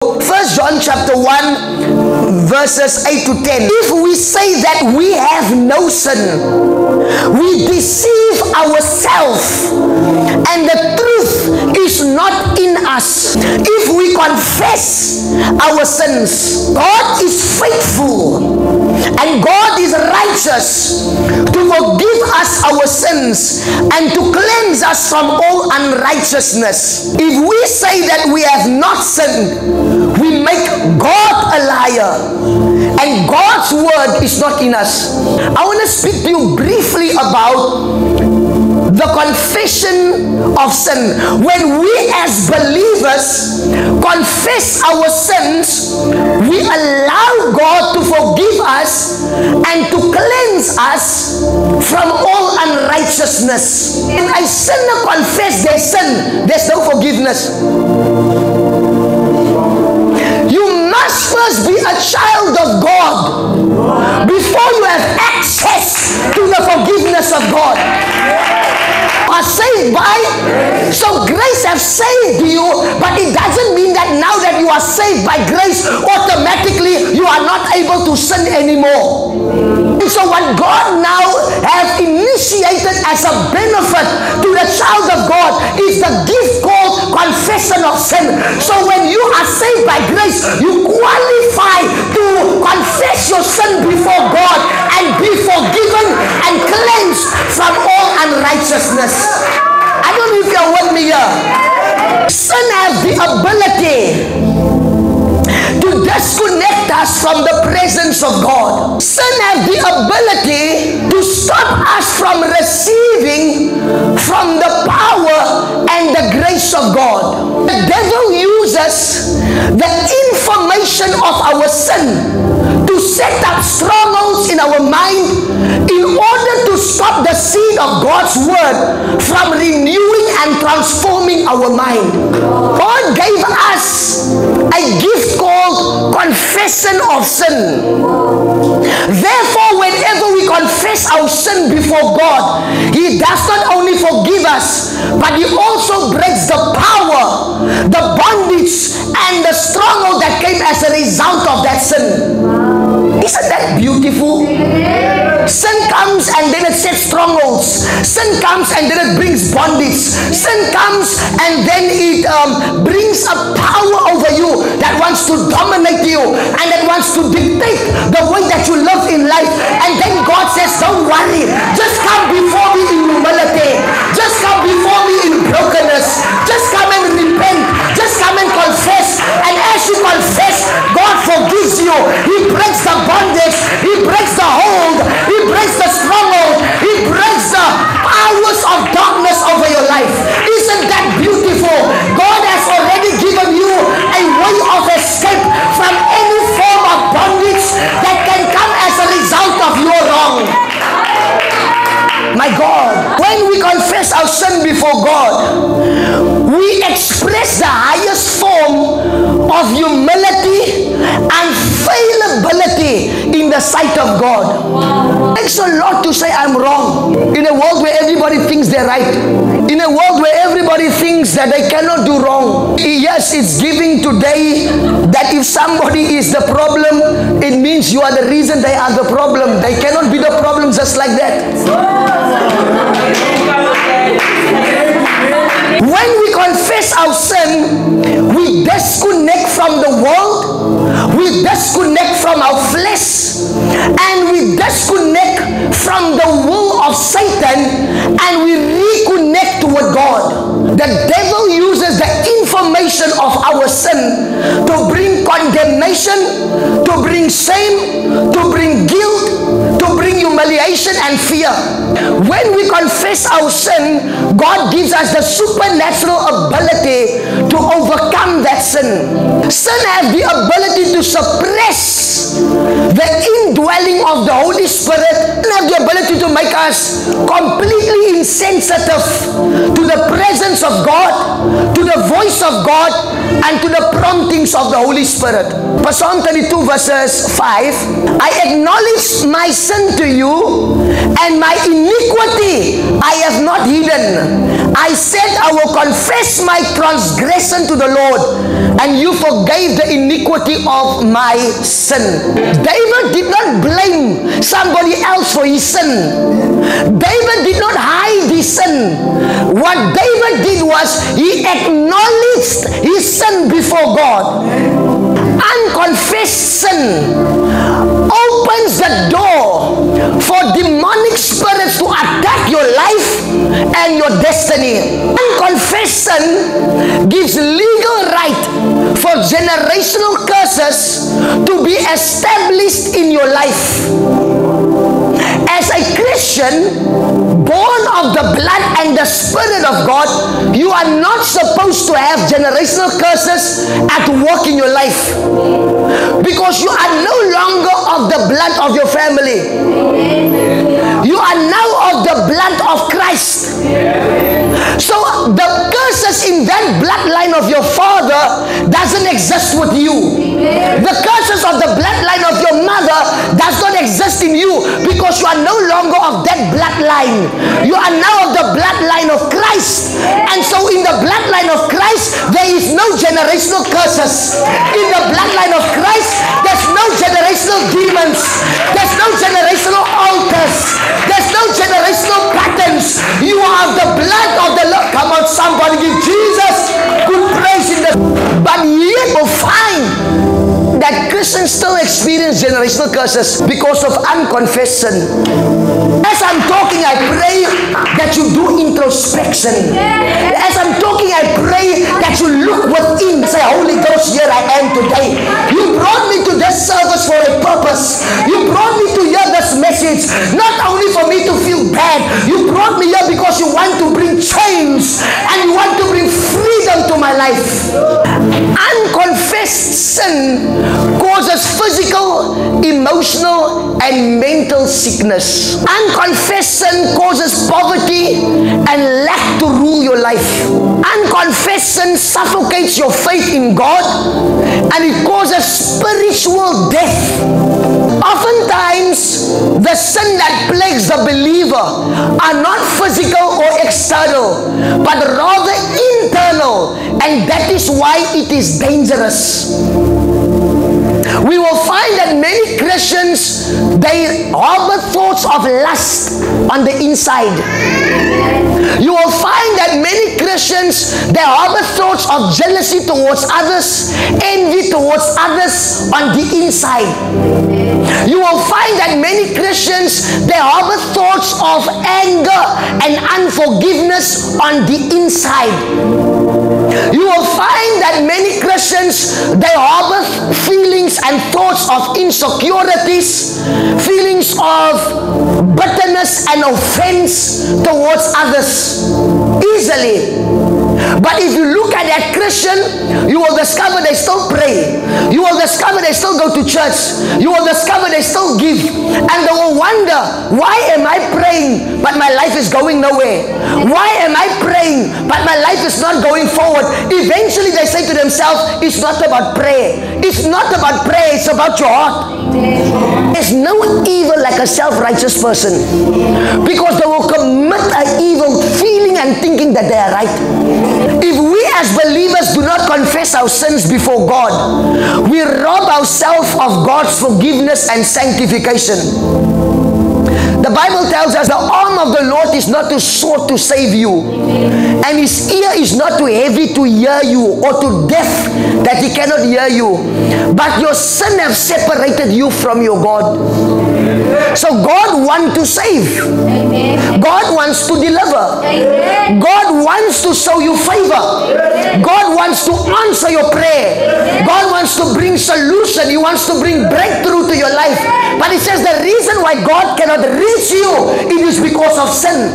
1 John chapter 1 verses 8 to 10. If we say that we have no sin, we deceive ourselves and the truth is not in us. If we confess our sins, God is faithful and God is righteous to forgive us our sins and to cleanse us from all unrighteousness. If we say that we have not sinned, we make God a liar and God's word is not in us. I want to speak to you briefly about the confession of sin. When we as believers confess our sins, we allow God to forgive us and to cleanse us from all unrighteousness. When a sinner confess their sin, there's no forgiveness. You must first be a child of God before you have access to the forgiveness of God. Are saved by, so grace has saved you, but it doesn't mean that now that you are saved by grace, automatically you are not able to sin anymore. And so what God now has initiated as a benefit to the child of God is the gift called confession of sin. So when you are saved by grace, you qualify to confess your sin before God and be forgiven and cleansed from all unrighteousness. I don't know if you're with me here. Sin has the ability to disconnect us from the presence of God. Sin has the ability to stop us from receiving from the power and the grace of God. The devil uses the information of our sin to set up strongholds in our mind in order to stop the seed of God's word from renewing and transforming our mind. God gave us a gift called confession of sin. Therefore, whenever we confess our sin before God, He does not only forgive us, but He also breaks the power, the bondage, and the stronghold that came as a result of that sin. Isn't that beautiful? Sin comes and then it sets strongholds. Sin comes and then it brings bondage. Sin comes and then it brings a power over you that wants to dominate you and that wants to dictate the way that you live in life. And then God says, don't worry, just come before me in humility, just come before me in brokenness, just come and repent, just come and confess. And as you confess, God forgives you. He breaks the bondage, He breaks the hold, He breaks the stronghold, He breaks the powers of darkness over your life. Isn't that beautiful? God has already given you a way of escape from any form of bondage that can come as a result of your wrong. My God, when we confess our sin before God, we express the highest form of humility and fallibility in the sight of God. It takes a lot to say I'm wrong in a world where everybody thinks they're right, in a world where everybody thinks that they cannot do wrong. Yes, it's giving today that if somebody is the problem, it means you are the reason they are the problem. They cannot be the problem just like that. When we confess our sin, we disconnect from the world, we disconnect from our flesh, and we disconnect from the will of Satan, and we reconnect with God. The devil uses the information of our sin to bring condemnation, to bring shame, to bring guilt, to bring humiliation and fear. When we confess our sin, God gives us the supernatural ability to overcome that sin. Sin has the ability to suppress the indwelling of the Holy Spirit, and have the ability to make us completely insensitive to the presence of God, to the voice of God, and to the promptings of the Holy Spirit. Psalm 32 verses 5, I acknowledge my sin to you, and my iniquity I have not hidden. I said, I will confess my transgression to the Lord, and you forgave the iniquity of my sin. David did not blame somebody else for his sin. David did not hide his sin. What David did was he acknowledged his sin before God. Unconfessed sin opens the door for demonic spirits to attack your life and your destiny. Unconfessed sin gives legal right for generational curses to be established in your life. As a Christian, born of the blood and the Spirit of God, you are not supposed to have generational curses at work in your life, because you are no longer of the blood of your family. You are now of the blood of Christ. So the curses in that bloodline of your father doesn't exist with you. The curses of the bloodline of your mother does not exist in you, because you are no longer of that bloodline. You are now of the bloodline of Christ. And so in the bloodline of Christ, there is no generational curses. In the bloodline of Christ, there's no generational demons. There's no generational altars. There's no generational patterns. You are of the blood of the Lord. Come on, somebody give Jesus good praise in the... But yet we'll find that Christians still experience generational curses because of unconfessed sin. As I'm talking, I pray that you do introspection. As I'm talking, I pray that you look within. Say, Holy Ghost, here I am today. You brought me to this service for a purpose. You brought me to hear this message, not only for me to feel bad. You brought me here because you want to bring change and you want to bring freedom to my life. Unconfessed sin causes physical, emotional, and mental sickness. Unconfessed sin causes poverty and lack to rule your life. Unconfessed sin suffocates your faith in God, and it causes spiritual death. Oftentimes, the sin that plagues the believer are not physical or external, but rather internal, and that is why it is dangerous. We will find that many Christians, they harbor thoughts of lust on the inside. You will find that many Christians, they harbor thoughts of jealousy towards others, envy towards others on the inside. You will find that many Christians, they harbor thoughts of anger and unforgiveness on the inside. You will find that many Christians, they harbor feelings and thoughts of insecurities, feelings of bitterness and offense towards others easily. But if you look at that Christian, you will discover they still pray. You will discover they still go to church. You will discover they still give. And they will wonder, why am I praying but my life is going nowhere? Why am I praying but my life is not going forward? Eventually they say to themselves, it's not about prayer. It's not about prayer, it's about your heart. There's no evil like a self-righteous person, because they will commit an evil feeling and thinking that they are right. If we as believers do not confess our sins before God, we rob ourselves of God's forgiveness and sanctification. The Bible tells us the arm of the Lord is not too short to save you, and his ear is not too heavy to hear you, or too deaf that he cannot hear you. But your sin have separated you from your God. So God wants to save. God wants to deliver. God wants to show you favor. God wants to answer your prayer. God wants to bring solution. He wants to bring breakthrough to your life. But it says the reason why God cannot reach you, it is because of sin.